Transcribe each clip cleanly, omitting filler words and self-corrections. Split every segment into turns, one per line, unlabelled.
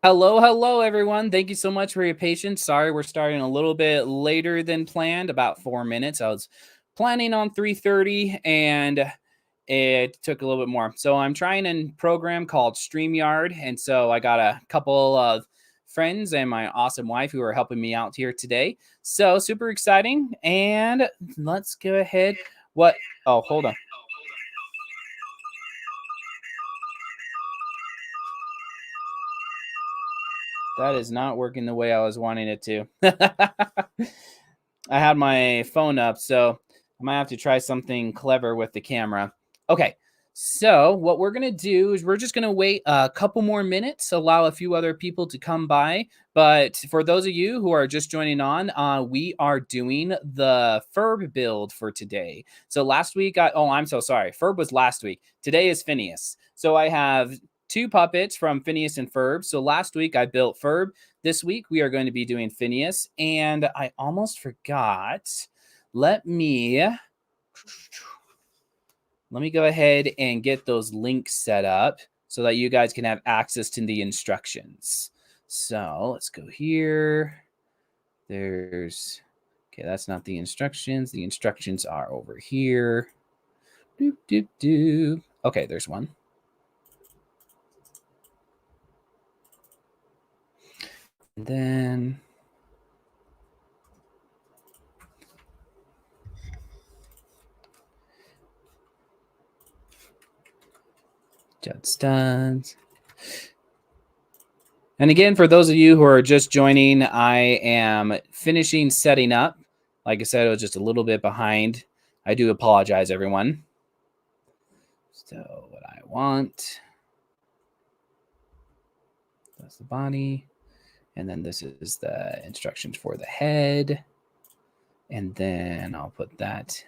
Hello, hello, everyone. Thank you so much for your patience. Sorry, we're starting a little bit later than planned, about 4 minutes. I was planning on 3:30, and it took a little bit more. So I'm trying a program called StreamYard, and so I got a couple of friends and my awesome wife who are helping me out here today. So super exciting, and let's go ahead. What? Oh, hold on. That is not working the way I was wanting it to. I had my phone up, so I might have to try something clever with the camera. Okay, so what we're gonna do is we're just gonna wait a couple more minutes, allow a few other people to come by. But for those of you who are just joining on, we are doing the Ferb build for today. So last week, I'm so sorry. Ferb was last week. Today is Phineas. So I have two puppets from Phineas and Ferb. So last week I built Ferb. This week we are going to be doing Phineas, and I almost forgot. Let me go ahead and get those links set up so that you guys can have access to the instructions. So let's go here. There's okay, that's not the instructions. The instructions are over here. Doop, doop, doop. Okay, there's one. And then Judd Studs. And again, for those of you who are just joining, I am finishing setting up. Like I said, I was just a little bit behind. I do apologize, everyone. So what I want, that's the body. And then this is the instructions for the head. And then I'll put that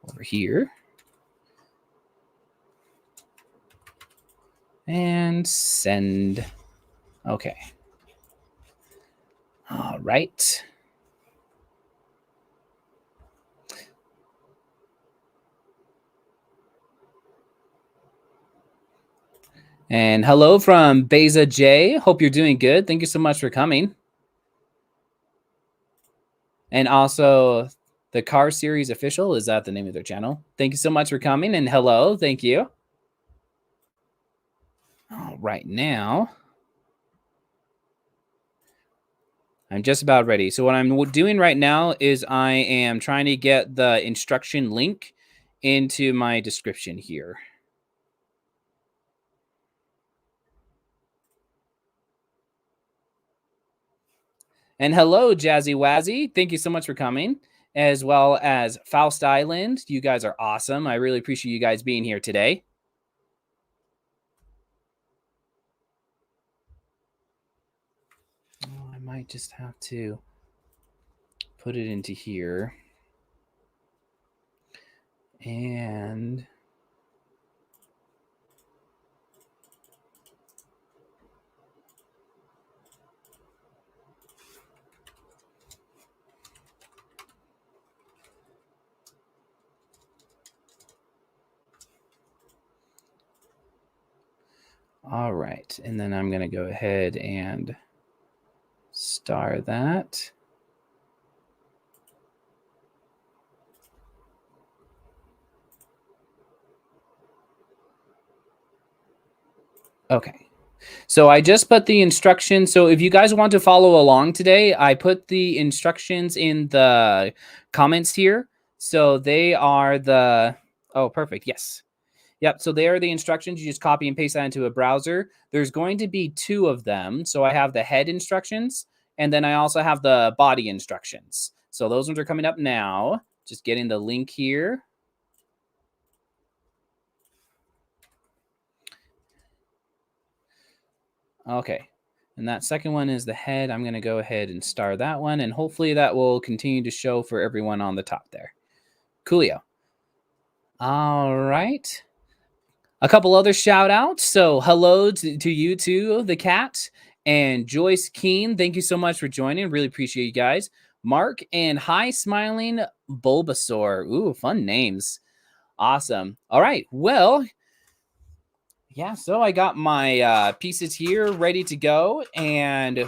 over here. And send. Okay. All right. And hello from Beza J. Hope you're doing good. Thank you so much for coming. And also, the Car Series Official, is that the name of their channel? Thank you so much for coming, and hello. Thank you. All right, now I'm just about ready. So what I'm doing right now is I am trying to get the instruction link into my description here. And hello, Jazzy Wazzy. Thank you so much for coming, as well as Faust Island. You guys are awesome. I really appreciate you guys being here today. Oh, I might just have to put it into here. And all right, and then I'm going to go ahead and star that. Okay. So I just put the instructions. So if you guys want to follow along today, I put the instructions in the comments here. So they are the, oh, perfect. Yes. Yep. So they are the instructions. You just copy and paste that into a browser. There's going to be two of them. So I have the head instructions, and then I also have the body instructions. So those ones are coming up now. Just getting the link here. Okay. And that second one is the head. I'm going to go ahead and star that one, and hopefully that will continue to show for everyone on the top there. Coolio. All right. A couple other shout outs. So hello to you too, the cat, and Joyce Keen. Thank you so much for joining. Really appreciate you guys. Mark and Hi Smiling Bulbasaur. Ooh, fun names. Awesome. All right. Well, yeah, so I got my pieces here ready to go. And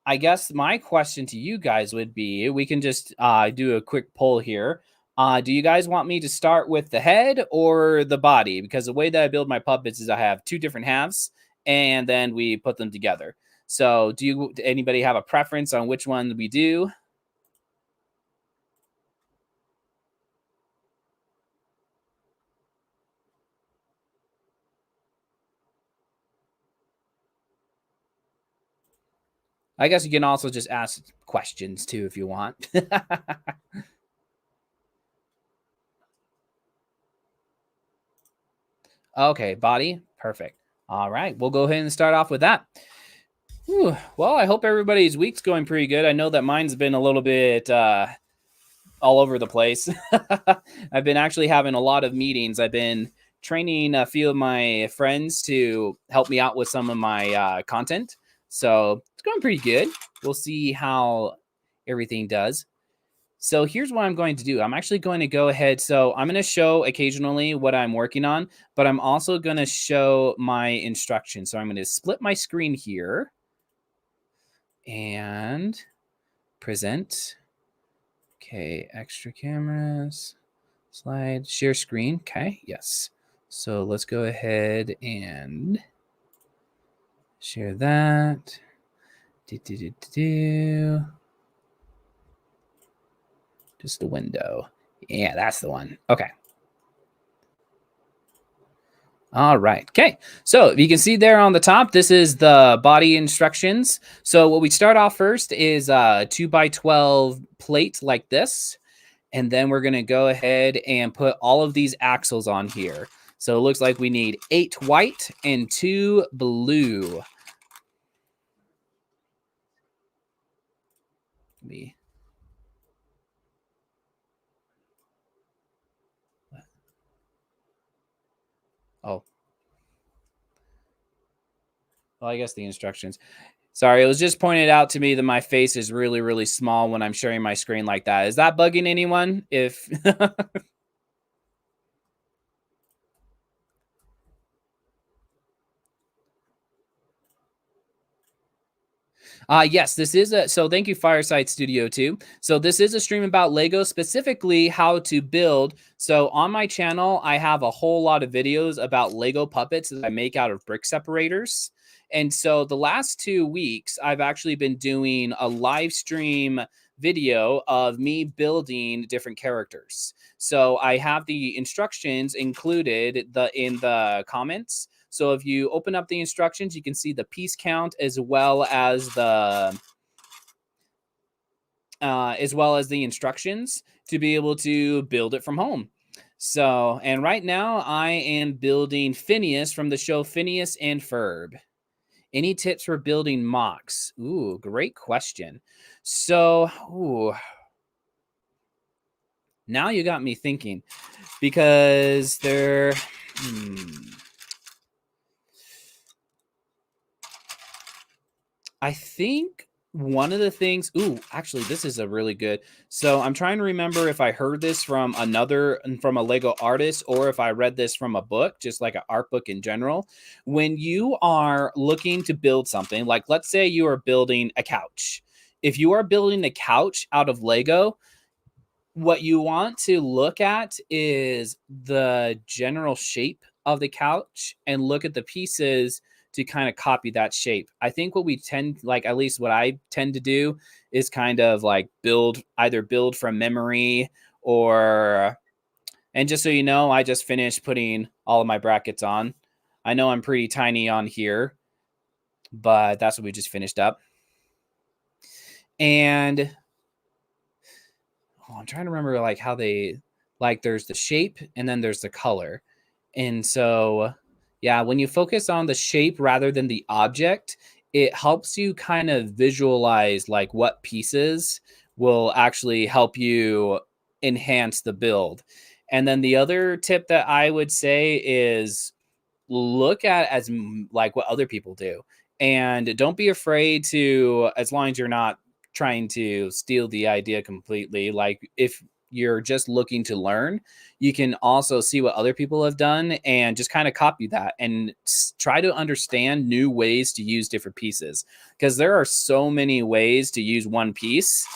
I guess my question to you guys would be, we can just do a quick poll here. Do you guys want me to start with the head or the body? Because the way that I build my puppets is I have two different halves and then we put them together. So do anybody have a preference on which one we do? I guess you can also just ask questions too if you want. Okay, body. Perfect. All right, we'll go ahead and start off with that. Whew. Well, I hope everybody's week's going pretty good. I know that mine's been a little bit all over the place. I've been actually having a lot of meetings. I've been training a few of my friends to help me out with some of my content. So it's going pretty good. We'll see how everything does. So here's what I'm going to do. I'm actually going to go ahead. So I'm going to show occasionally what I'm working on, but I'm also going to show my instructions. So I'm going to split my screen here and present. Okay, extra cameras, slide, share screen. Okay, yes. So let's go ahead and share that. Just the window. Yeah, that's the one. Okay. All right. Okay. So you can see there on the top, this is the body instructions. So what we start off first is a 2x12 plate like this. And then we're going to go ahead and put all of these axles on here. So it looks like we need 8 white and 2 blue. Me. Oh. Well, I guess the instructions. Sorry, it was just pointed out to me that my face is really, really small when I'm sharing my screen like that. Is that bugging anyone? If yes, this is so thank you, Fireside Studio 2. So this is a stream about Lego, specifically how to build. So on my channel, I have a whole lot of videos about Lego puppets that I make out of brick separators. And so the last 2 weeks, I've actually been doing a live stream video of me building different characters. So I have the instructions included in the comments. So if you open up the instructions, you can see the piece count as well as the instructions to be able to build it from home. So, and right now I am building Phineas from the show Phineas and Ferb. Any tips for building mocks? Ooh, great question. So, now you got me thinking because they're. I think one of the things, actually, this is a really good. So I'm trying to remember if I heard this from a Lego artist or if I read this from a book, just like an art book in general. When you are looking to build something, like let's say you are building a couch. If you are building a couch out of Lego, what you want to look at is the general shape of the couch and look at the pieces to kind of copy that shape. I think what we tend, like at least what I tend to do, is kind of like either build from memory or, and just so you know, I just finished putting all of my brackets on. I know I'm pretty tiny on here, but that's what we just finished up. And I'm trying to remember like how they, like there's the shape and then there's the color. And so, yeah, when you focus on the shape rather than the object, it helps you kind of visualize like what pieces will actually help you enhance the build. And then the other tip that I would say is look at like what other people do. And don't be afraid to, as long as you're not trying to steal the idea completely, like if you're just looking to learn, you can also see what other people have done and just kind of copy that and try to understand new ways to use different pieces, because there are so many ways to use one piece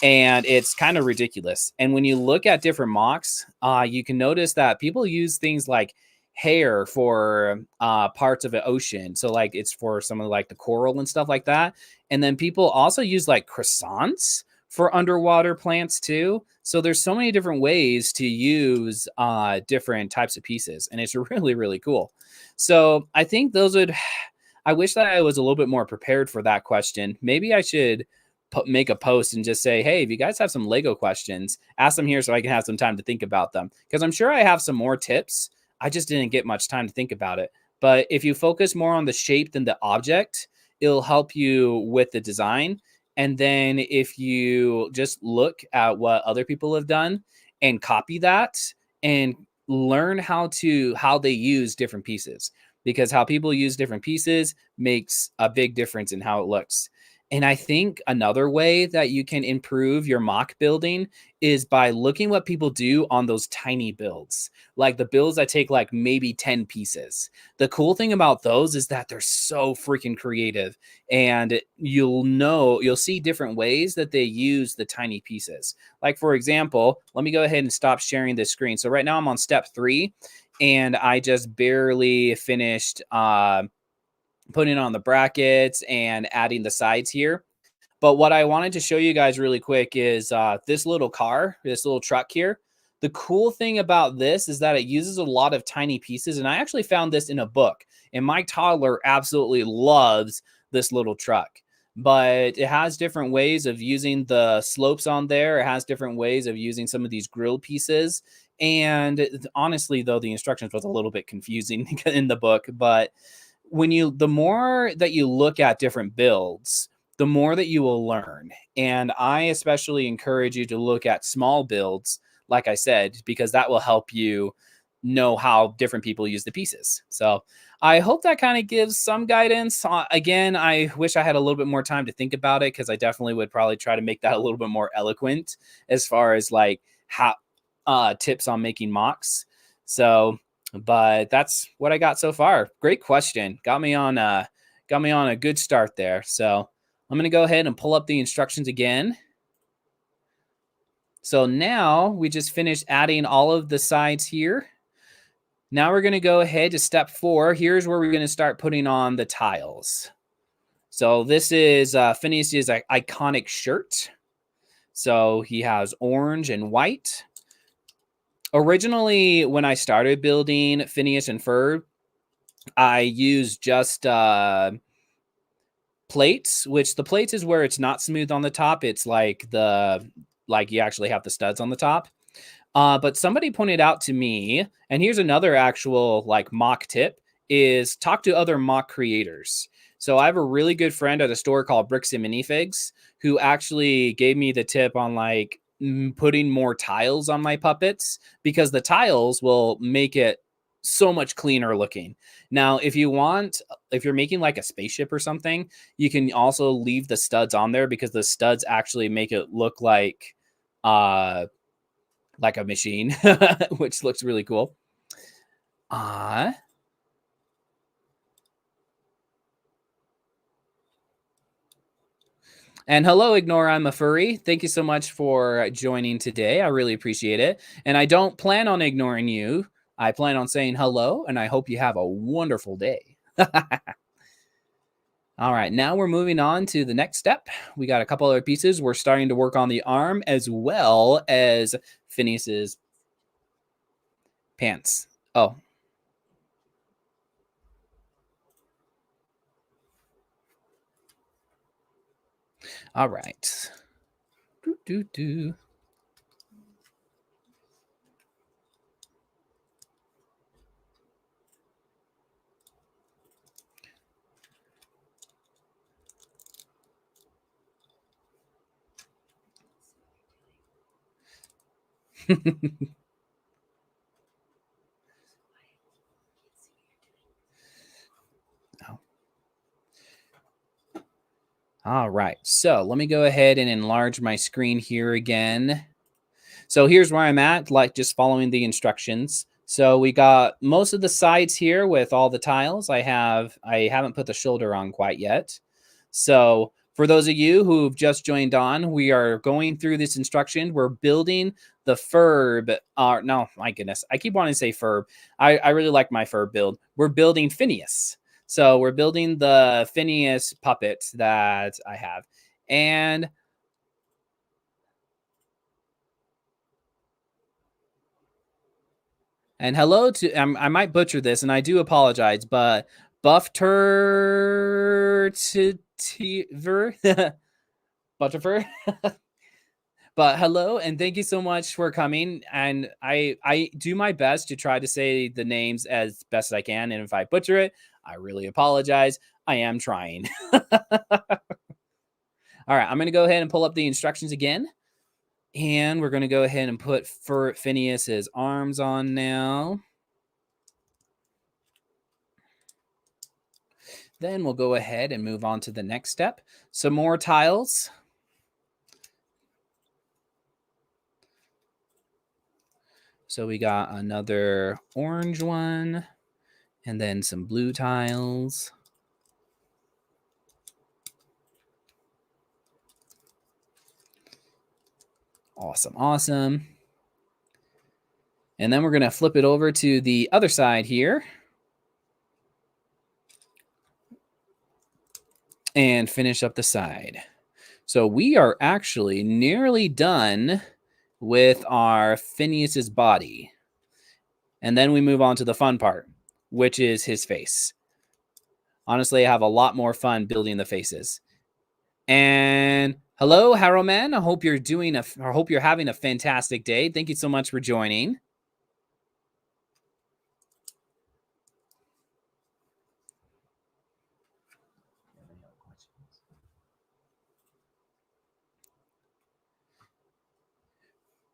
and it's kind of ridiculous. And when you look at different mocks, you can notice that people use things like hair for parts of the ocean. So like it's for some of like the coral and stuff like that. And then people also use like croissants for underwater plants too. So there's so many different ways to use different types of pieces, and it's really, really cool. So I think those would, I wish that I was a little bit more prepared for that question. Maybe I should make a post and just say, hey, if you guys have some Lego questions, ask them here so I can have some time to think about them. Because I'm sure I have some more tips. I just didn't get much time to think about it. But if you focus more on the shape than the object, it'll help you with the design. And then if you just look at what other people have done and copy that and learn how they use different pieces, because how people use different pieces makes a big difference in how it looks. And I think another way that you can improve your mock building is by looking what people do on those tiny builds, like the builds that take like maybe 10 pieces. The cool thing about those is that they're so freaking creative, and you'll see different ways that they use the tiny pieces. Like, for example, let me go ahead and stop sharing this screen. So right now I'm on step 3 and I just barely finished putting on the brackets and adding the sides here. But what I wanted to show you guys really quick is this little car, this little truck here. The cool thing about this is that it uses a lot of tiny pieces. And I actually found this in a book. And my toddler absolutely loves this little truck. But it has different ways of using the slopes on there. It has different ways of using some of these grill pieces. And honestly, though, the instructions was a little bit confusing in the book. But the more that you look at different builds, the more that you will learn. And I especially encourage you to look at small builds, like I said, because that will help you know how different people use the pieces. So I hope that kind of gives some guidance. Again, I wish I had a little bit more time to think about it, because I definitely would probably try to make that a little bit more eloquent as far as like how tips on making mocks. So, but that's what I got so far. Great question. Got me on a good start there. So I'm going to go ahead and pull up the instructions again. So now we just finished adding all of the sides here. Now we're going to go ahead to step 4. Here's where we're going to start putting on the tiles. So this is Phineas's iconic shirt. So he has orange and white. Originally, when I started building Phineas and Ferb, I used just plates, which the plates is where it's not smooth on the top. It's like you actually have the studs on the top. But somebody pointed out to me, and here's another actual like mock tip, is talk to other mock creators. So I have a really good friend at a store called Bricks and Minifigs who actually gave me the tip on like putting more tiles on my puppets, because the tiles will make it so much cleaner looking. Now, if you're making like a spaceship or something, you can also leave the studs on there, because the studs actually make it look like a machine, which looks really cool. And hello, Ignore I'm a Furry. Thank you so much for joining today. I really appreciate it. And I don't plan on ignoring you. I plan on saying hello, and I hope you have a wonderful day. All right, now we're moving on to the next step. We got a couple other pieces. We're starting to work on the arm as well as Phineas's pants. Oh. All right. Do. Oh. All right, so let me go ahead and enlarge my screen here again. So here's where I'm at, like just following the instructions. So we got most of the sides here with all the tiles. I haven't put the shoulder on quite yet. So for those of you who've just joined on, we are going through this instruction. We're building the Ferb. No, my goodness. I keep wanting to say Ferb. I really like my Ferb build. We're building Phineas. So we're building the Phineas puppet that I have. And hello to, I might butcher this, and I do apologize, but Butterfur, Butterfur. But hello, and thank you so much for coming. And I do my best to try to say the names as best as I can. And if I butcher it, I really apologize. I am trying. All right, I'm going to go ahead and pull up the instructions again. And we're going to go ahead and put Phineas's arms on now. Then we'll go ahead and move on to the next step. Some more tiles. So we got another orange one and then some blue tiles. Awesome, awesome. And then we're going to flip it over to the other side here. And finish up the side. So we are actually nearly done with our Phineas's body. And then we move on to the fun part, which is his face. Honestly, I have a lot more fun building the faces. And hello, Harrowman. I hope you're having a fantastic day. Thank you so much for joining.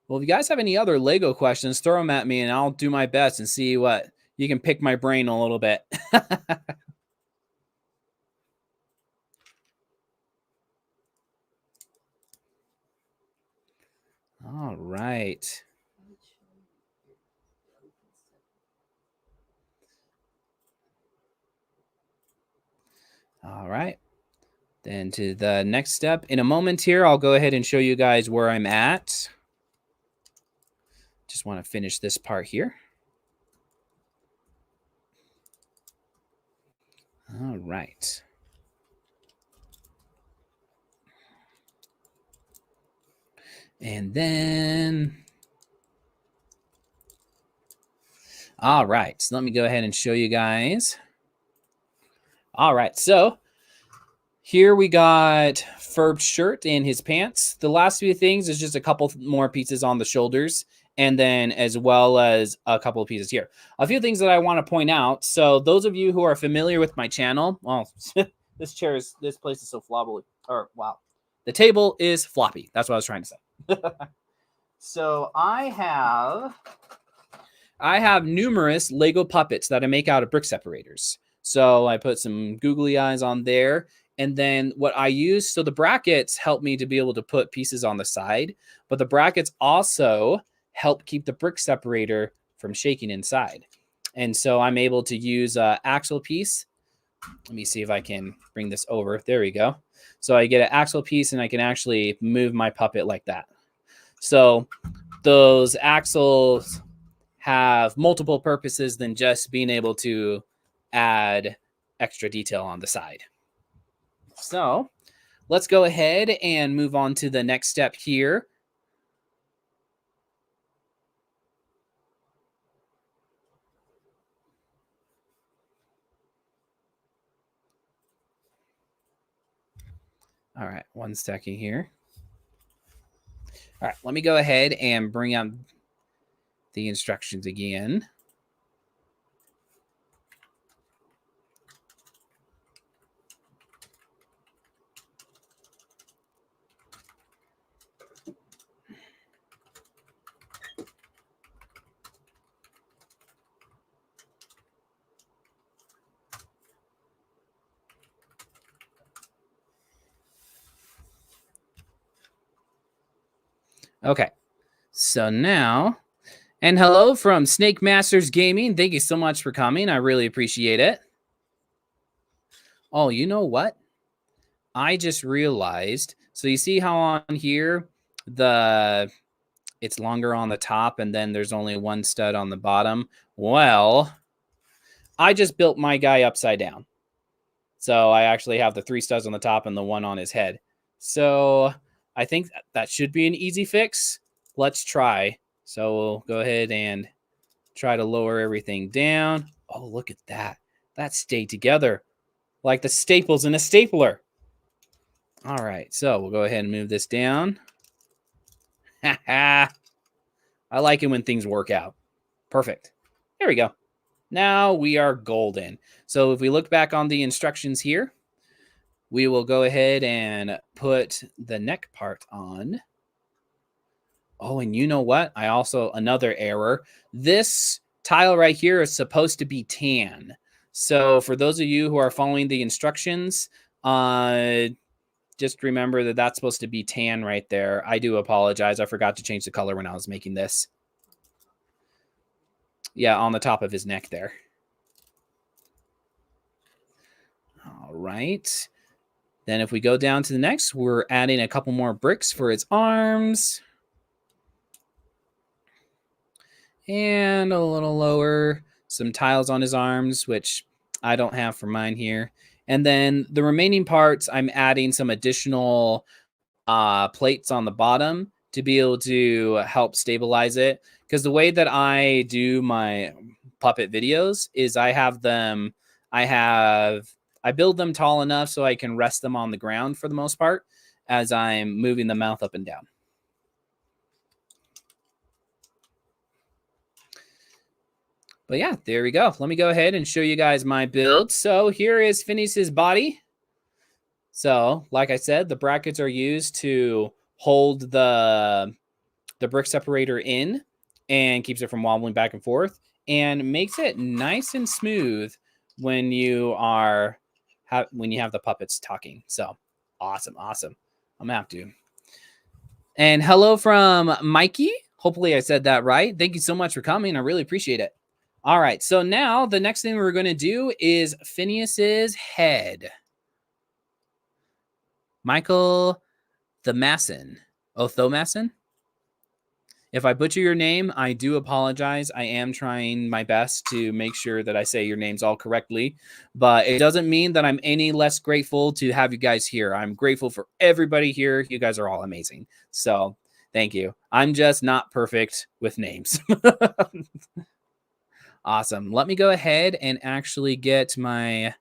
Well, if you guys have any other Lego questions, throw them at me and I'll do my best and see what you can pick my brain a little bit. All right. All right. Then to the next step. In a moment here, I'll go ahead and show you guys where I'm at. Just want to finish this part here. All right. And then, all right. So let me go ahead and show you guys. All right. So here we got Ferb's shirt and his pants. The last few things is just a couple more pieces on the shoulders, and then as well as a couple of pieces here. A few things that I want to point out. So those of you who are familiar with my channel, well, this place is so floppy. Or wow, the table is floppy. That's what I was trying to say. So I have numerous Lego puppets that I make out of brick separators. So I put some googly eyes on there. And then what I use, so the brackets help me to be able to put pieces on the side, but the brackets also help keep the brick separator from shaking inside. And so I'm able to use an axle piece. Let me see if I can bring this over. There we go. So I get an axle piece and I can actually move my puppet like that. So those axles have multiple purposes than just being able to add extra detail on the side. So let's go ahead and move on to the next step here. All right, 1 second here. All right, let me go ahead and bring up the instructions again. Okay, So now, and hello from Snake Masters Gaming. Thank you so much for coming. I really appreciate it. Oh, you know what? I just realized. So you see how on here, it's longer on the top and then there's only one stud on the bottom. Well, I just built my guy upside down. So I actually have the 3 studs on the top and the one on his head. So I think that should be an easy fix. Let's try. So we'll go ahead and try to lower everything down. Oh, look at that. That stayed together like the staples in a stapler. All right, so we'll go ahead and move this down. I like it when things work out. Perfect. There we go. Now we are golden. So if we look back on the instructions here, we will go ahead and put the neck part on. Oh, and you know what? Another error. This tile right here is supposed to be tan. So for those of you who are following the instructions, just remember that that's supposed to be tan right there. I do apologize. I forgot to change the color when I was making this. Yeah, on the top of his neck there. All right. Then if we go down to the next, we're adding a couple more bricks for his arms. And a little lower, some tiles on his arms, which I don't have for mine here. And then the remaining parts, I'm adding some additional plates on the bottom to be able to help stabilize it. Because the way that I do my puppet videos is I build them tall enough so I can rest them on the ground for the most part as I'm moving the mouth up and down. But yeah, there we go. Let me go ahead and show you guys my build. So here is Phineas's body. So like I said, the brackets are used to hold the brick separator in and keeps it from wobbling back and forth and makes it nice and smooth when you have the puppets talking. So awesome. I'm gonna have to. And hello from Mikey. Hopefully I said that right. Thank you so much for coming. I really appreciate it. All right, so now the next thing we're going to do is Phineas's head. Michael Thomason. Oh, Thomason? If I butcher your name, I do apologize. I am trying my best to make sure that I say your names all correctly, but it doesn't mean that I'm any less grateful to have you guys here. I'm grateful for everybody here. You guys are all amazing. So thank you. I'm just not perfect with names. Awesome. Let me go ahead and actually get my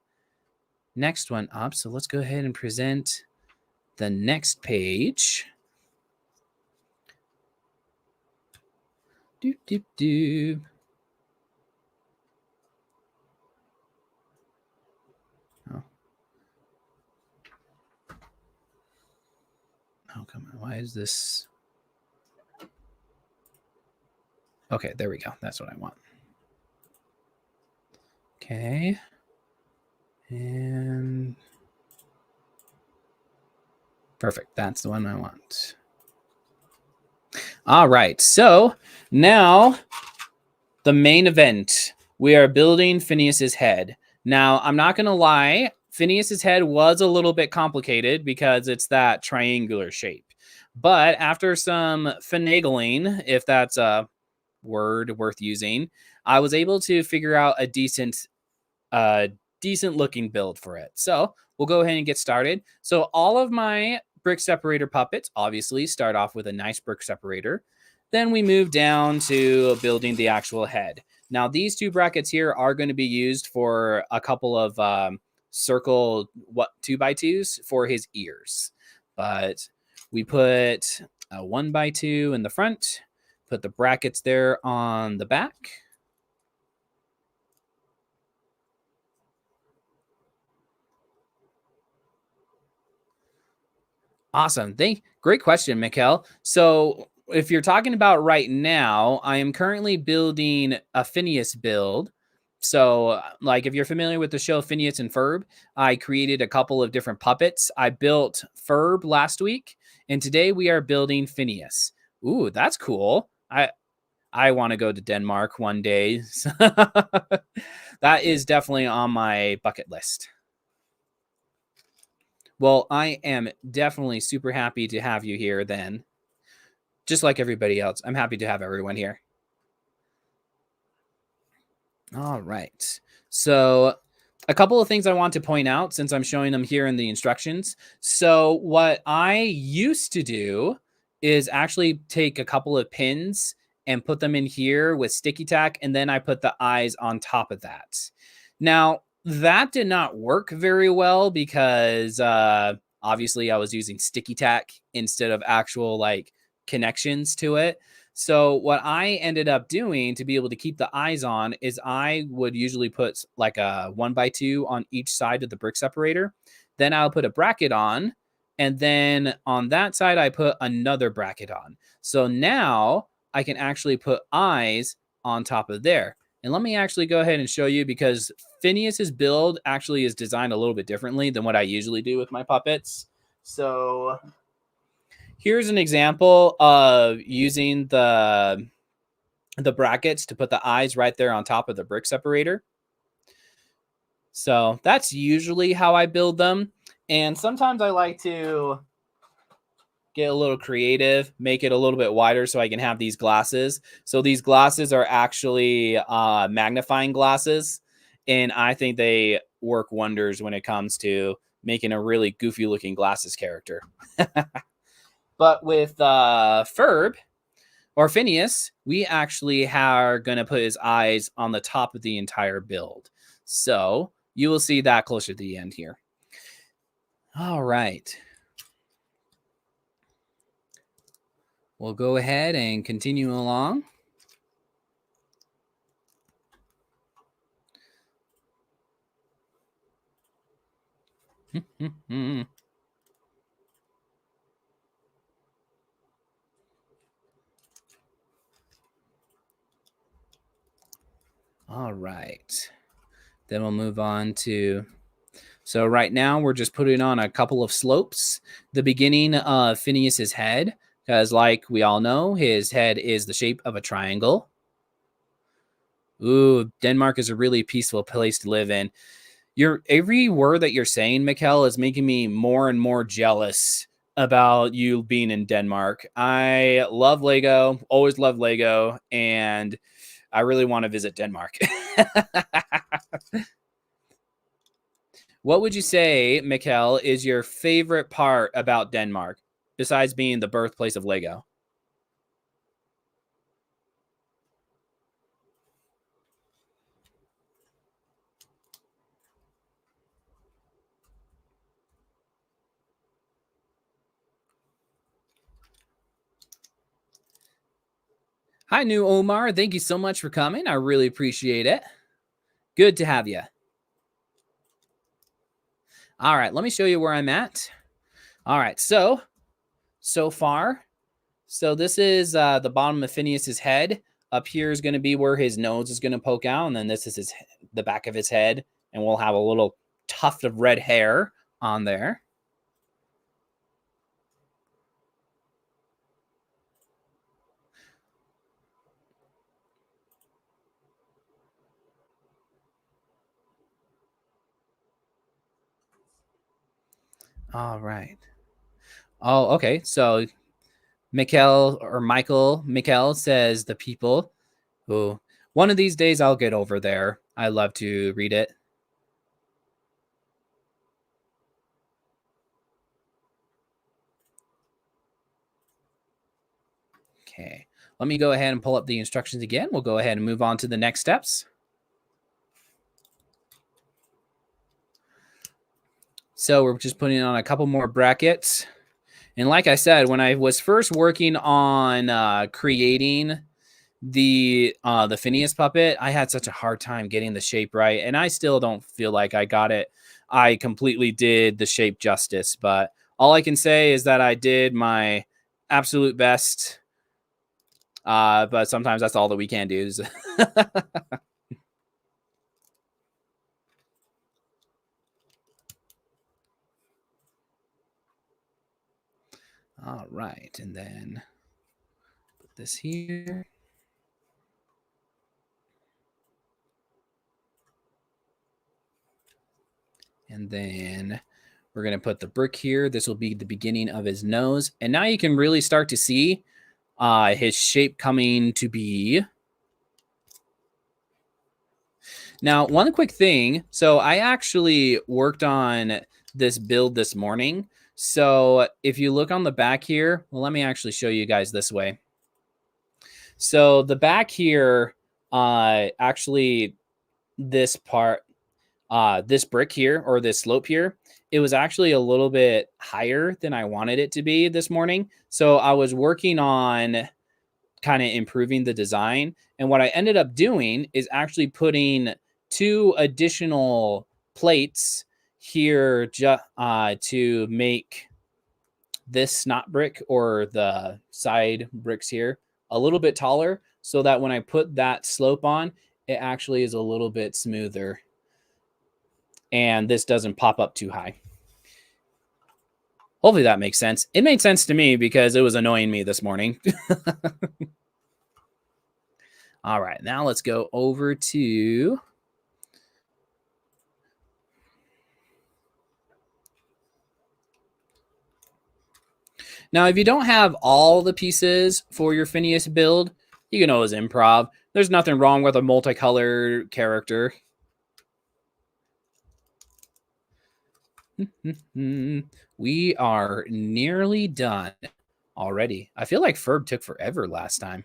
next one up. So let's go ahead and present the next page. Oh, come on. Why is this? Okay, there we go. That's what I want. Okay. And perfect. That's the one I want. All right. So now the main event. We are building Phineas's head. Now, I'm not going to lie. Phineas's head was a little bit complicated because it's that triangular shape. But after some finagling, if that's a word worth using, I was able to figure out a decent looking build for it. So we'll go ahead and get started. So all of my brick separator puppets obviously start off with a nice brick separator. Then we move down to building the actual head. Now these 2 brackets here are going to be used for a couple of circle 2x2s for his ears. But we put a 1x2 in the front, put the brackets there on the back. Awesome. Great question, Mikkel. So if you're talking about right now, I am currently building a Phineas build. So like if you're familiar with the show Phineas and Ferb, I created a couple of different puppets. I built Ferb last week, and today we are building Phineas. Ooh, that's cool. I want to go to Denmark one day. That is definitely on my bucket list. Well, I am definitely super happy to have you here then. Just like everybody else, I'm happy to have everyone here. All right. So, a couple of things I want to point out since I'm showing them here in the instructions. So, what I used to do is actually take a couple of pins and put them in here with sticky tack, and then I put the eyes on top of that. Now, that did not work very well because obviously I was using sticky tack instead of actual like connections to it. So what I ended up doing to be able to keep the eyes on is I would usually put like a 1x2 on each side of the brick separator. Then I'll put a bracket on. And then on that side, I put another bracket on. So now I can actually put eyes on top of there. And let me actually go ahead and show you because Phineas's build actually is designed a little bit differently than what I usually do with my puppets. So here's an example of using the brackets to put the eyes right there on top of the brick separator. So that's usually how I build them. And sometimes I like to get a little creative, make it a little bit wider so I can have these glasses. So these glasses are actually magnifying glasses. And I think they work wonders when it comes to making a really goofy looking glasses character. But with Ferb or Phineas, we actually are going to put his eyes on the top of the entire build. So you will see that closer to the end here. All right. We'll go ahead and continue along. All right. Then we'll move on to, so right now we're just putting on a couple of slopes. The beginning of Phineas's head, because like we all know, his head is the shape of a triangle. Ooh, Denmark is a really peaceful place to live in. Every word that you're saying, Mikkel, is making me more and more jealous about you being in Denmark. I love Lego, always love Lego, and I really want to visit Denmark. What would you say, Mikkel, is your favorite part about Denmark, besides being the birthplace of Lego? Hi, new Omar. Thank you so much for coming. I really appreciate it. Good to have you. All right, let me show you where I'm at. All right, so far, so this is the bottom of Phineas's head. Up here is going to be where his nose is going to poke out, and then this is the back of his head, and we'll have a little tuft of red hair on there. All right. Oh, okay. So Michael says the people who one of these days I'll get over there. I love to read it. Okay. Let me go ahead and pull up the instructions again. We'll go ahead and move on to the next steps. So we're just putting on a couple more brackets. And like I said, when I was first working on creating the Phineas puppet, I had such a hard time getting the shape right, and I still don't feel like I got it. I completely did the shape justice, but all I can say is that I did my absolute best. But sometimes that's all that we can do. All right, and then this here. And then we're going to put the brick here. This will be the beginning of his nose. And now you can really start to see his shape coming to be. Now, one quick thing. So I actually worked on this build this morning. So if you look on the back here, well, let me actually show you guys this way. So the back here, actually this part, this brick here or this slope here, it was actually a little bit higher than I wanted it to be this morning. So I was working on kind of improving the design. And what I ended up doing is actually putting 2 additional plates here to make this snot brick or the side bricks here a little bit taller so that when I put that slope on, it actually is a little bit smoother. And this doesn't pop up too high. Hopefully that makes sense. It made sense to me because it was annoying me this morning. All right, now let's go over to now, if you don't have all the pieces for your Phineas build, you can always improv. There's nothing wrong with a multicolored character. We are nearly done already. I feel like Ferb took forever last time.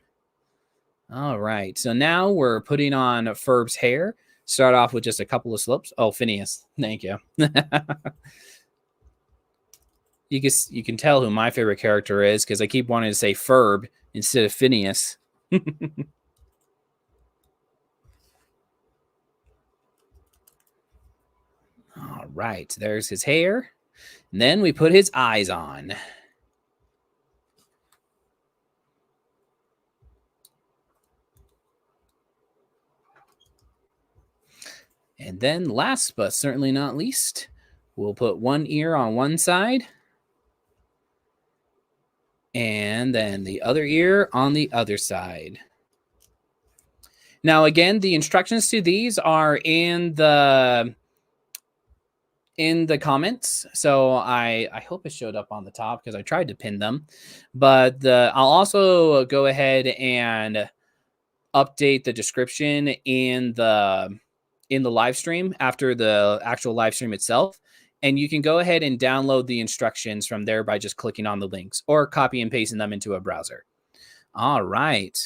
All right, so now we're putting on Ferb's hair. Start off with just a couple of slopes. Oh, Phineas, thank you. You can tell who my favorite character is because I keep wanting to say Ferb instead of Phineas. All right, there's his hair. And then we put his eyes on. And then last but certainly not least, we'll put one ear on one side. And then the other ear on the other side. Now, again, the instructions to these are in the comments. So I hope it showed up on the top because I tried to pin them. But I'll also go ahead and update the description in the live stream after the actual live stream itself. And you can go ahead and download the instructions from there by just clicking on the links or copy and pasting them into a browser. All right.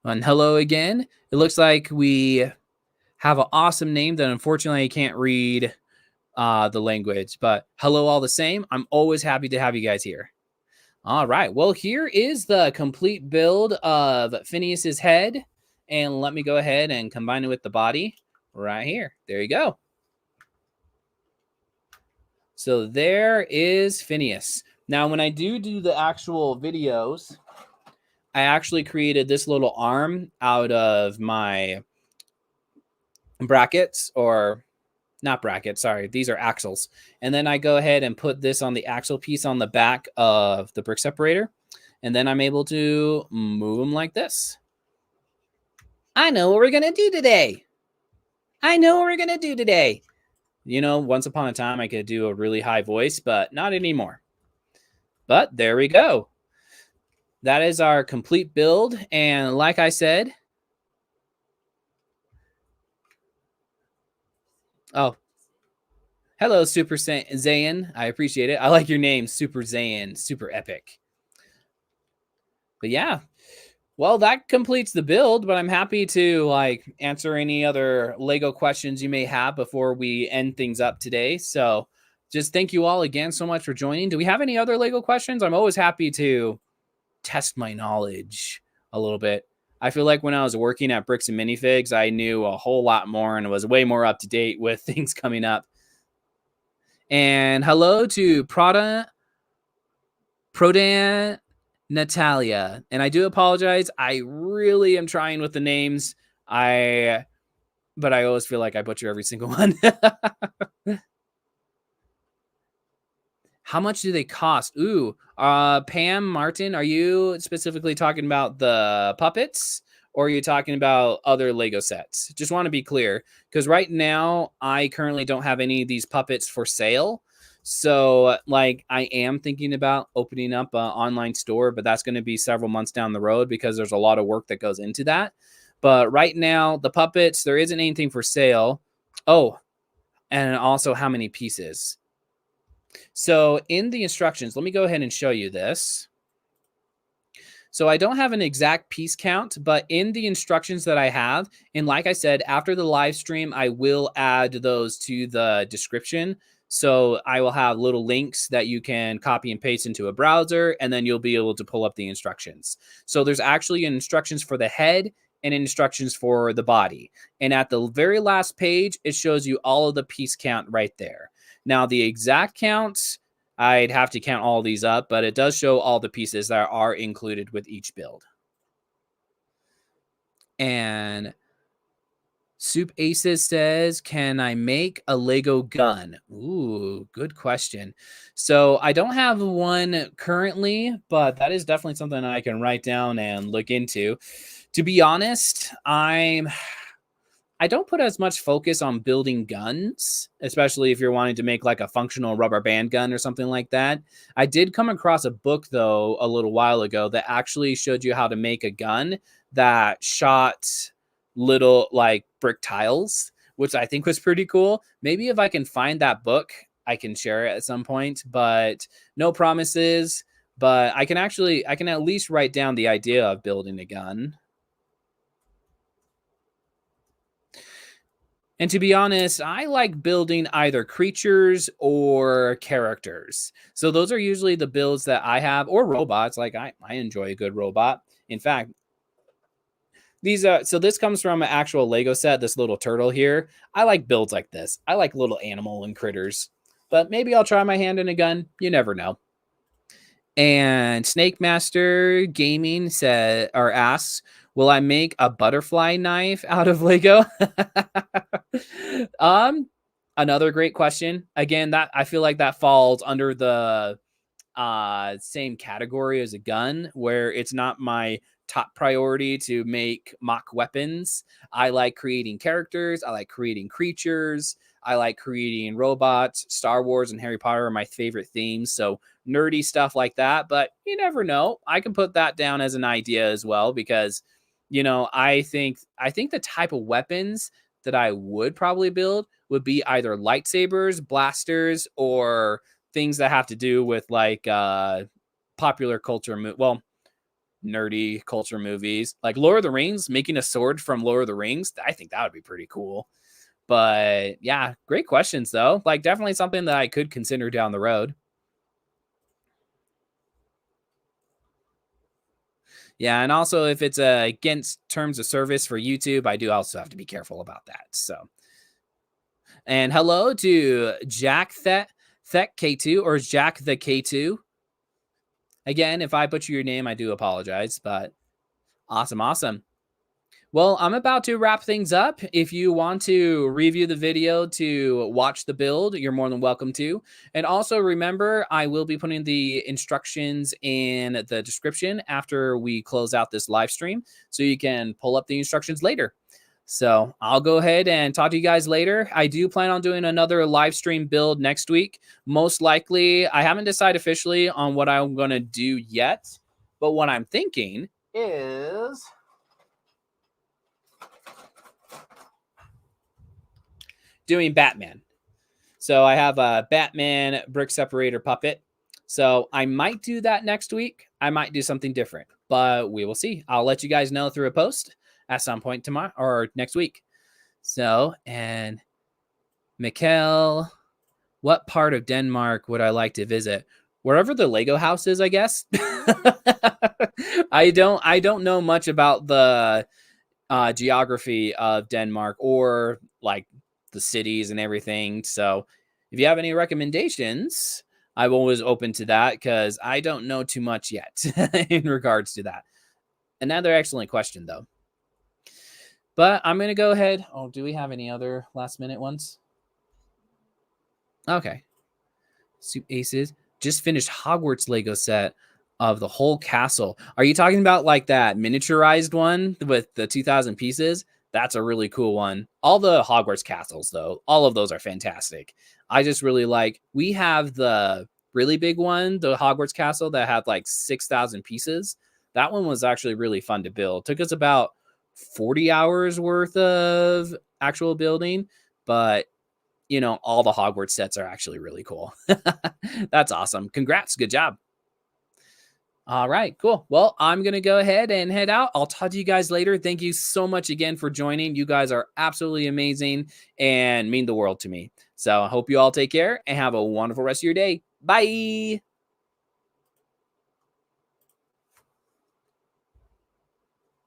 And hello again. It looks like we have an awesome name that unfortunately I can't read the language, but hello all the same. I'm always happy to have you guys here. All right. Well, here is the complete build of Phineas's head. And let me go ahead and combine it with the body right here. There you go. So there is Phineas. Now, when I do the actual videos, I actually created this little arm out of my brackets, or not brackets, sorry. These are axles. And then I go ahead and put this on the axle piece on the back of the brick separator. And then I'm able to move them like this. I know what we're going to do today. You know, once upon a time, I could do a really high voice, but not anymore. But there we go. That is our complete build. And like I said, oh, hello, Super Zayn. I appreciate it. I like your name, Super Zayn, super epic. But yeah, well, that completes the build, but I'm happy to answer any other Lego questions you may have before we end things up today. So just thank you all again so much for joining. Do we have any other Lego questions? I'm always happy to test my knowledge a little bit. I feel like when I was working at Bricks and Minifigs, I knew a whole lot more and was way more up to date with things coming up. And hello to Prodan Natalia. And I do apologize. I really am trying with the names. But I always feel like I butcher every single one. How much do they cost? Ooh, Pam, Martin, are you specifically talking about the puppets or are you talking about other Lego sets? Just want to be clear because right now I currently don't have any of these puppets for sale. So, like, I am thinking about opening up an online store, but that's going to be several months down the road because there's a lot of work that goes into that. But right now, the puppets, there isn't anything for sale. Oh, and also how many pieces. So in the instructions, let me go ahead and show you this. So I don't have an exact piece count, but in the instructions that I have, and like I said, after the live stream, I will add those to the description. So I will have little links that you can copy and paste into a browser, and then you'll be able to pull up the instructions. So there's actually instructions for the head and instructions for the body. And at the very last page, it shows you all of the piece count right there. Now, the exact counts, I'd have to count all these up, but it does show all the pieces that are included with each build. And Soup Aces says, can I make a Lego gun? Ooh, good question. So I don't have one currently, but that is definitely something I can write down and look into. To be honest, I don't put as much focus on building guns, especially if you're wanting to make like a functional rubber band gun or something like that. I did come across a book, though, a little while ago that actually showed you how to make a gun that shot little like brick tiles, which I think was pretty cool. Maybe if I can find that book, I can share it at some point, but no promises. But I can at least write down the idea of building a gun. And to be honest, I like building either creatures or characters. So those are usually the builds that I have, or robots. Like I enjoy a good robot. In fact, so this comes from an actual Lego set, this little turtle here. I like builds like this. I like little animal and critters. But maybe I'll try my hand in a gun. You never know. And Snake Master Gaming said or asks, will I make a butterfly knife out of Lego? um, Another great question. Again, that I feel like that falls under the same category as a gun, where it's not my top priority to make mock weapons. I like creating characters. I like creating creatures. I like creating robots. Star Wars and Harry Potter are my favorite themes. So nerdy stuff like that. But you never know. I can put that down as an idea as well because, I think the type of weapons that I would probably build would be either lightsabers, blasters, or things that have to do with like popular culture, nerdy culture movies, like Lord of the Rings. Making a sword from Lord of the Rings, I think that would be pretty cool. But yeah, great questions though. Like definitely something that I could consider down the road. Yeah, and also if it's against terms of service for YouTube, I do also have to be careful about that. So, and hello to Jack Thet K2 or Jack the K2. Again, if I butcher your name, I do apologize, but awesome, awesome. Well, I'm about to wrap things up. If you want to review the video to watch the build, you're more than welcome to. And also remember, I will be putting the instructions in the description after we close out this live stream, so you can pull up the instructions later. So I'll go ahead and talk to you guys later. I do plan on doing another live stream build next week. Most likely, I haven't decided officially on what I'm going to do yet, but what I'm thinking is doing Batman. So I have a Batman brick separator puppet. So I might do that next week. I might do something different, but we will see. I'll let you guys know through a post at some point tomorrow or next week. So, and Mikkel, what part of Denmark would I like to visit? Wherever the Lego house is, I guess. I don't know much about the geography of Denmark or like the cities and everything. So if you have any recommendations, I'm always open to that because I don't know too much yet in regards to that. Another excellent question, though. But I'm going to go ahead. Oh, do we have any other last minute ones? Okay. Soup Aces. just finished Hogwarts Lego set of the whole castle. Are you talking about like that miniaturized one with the 2,000 pieces? That's a really cool one. All the Hogwarts castles, though, all of those are fantastic. I just really like, we have the really big one, the Hogwarts castle that had like 6,000 pieces. That one was actually really fun to build. Took us about 40 hours worth of actual building, but you know, all the Hogwarts sets are actually really cool. That's awesome. Congrats. Good job. All right, cool. Well, I'm going to go ahead and head out. I'll talk to you guys later. Thank you so much again for joining. You guys are absolutely amazing and mean the world to me. So I hope you all take care and have a wonderful rest of your day. Bye.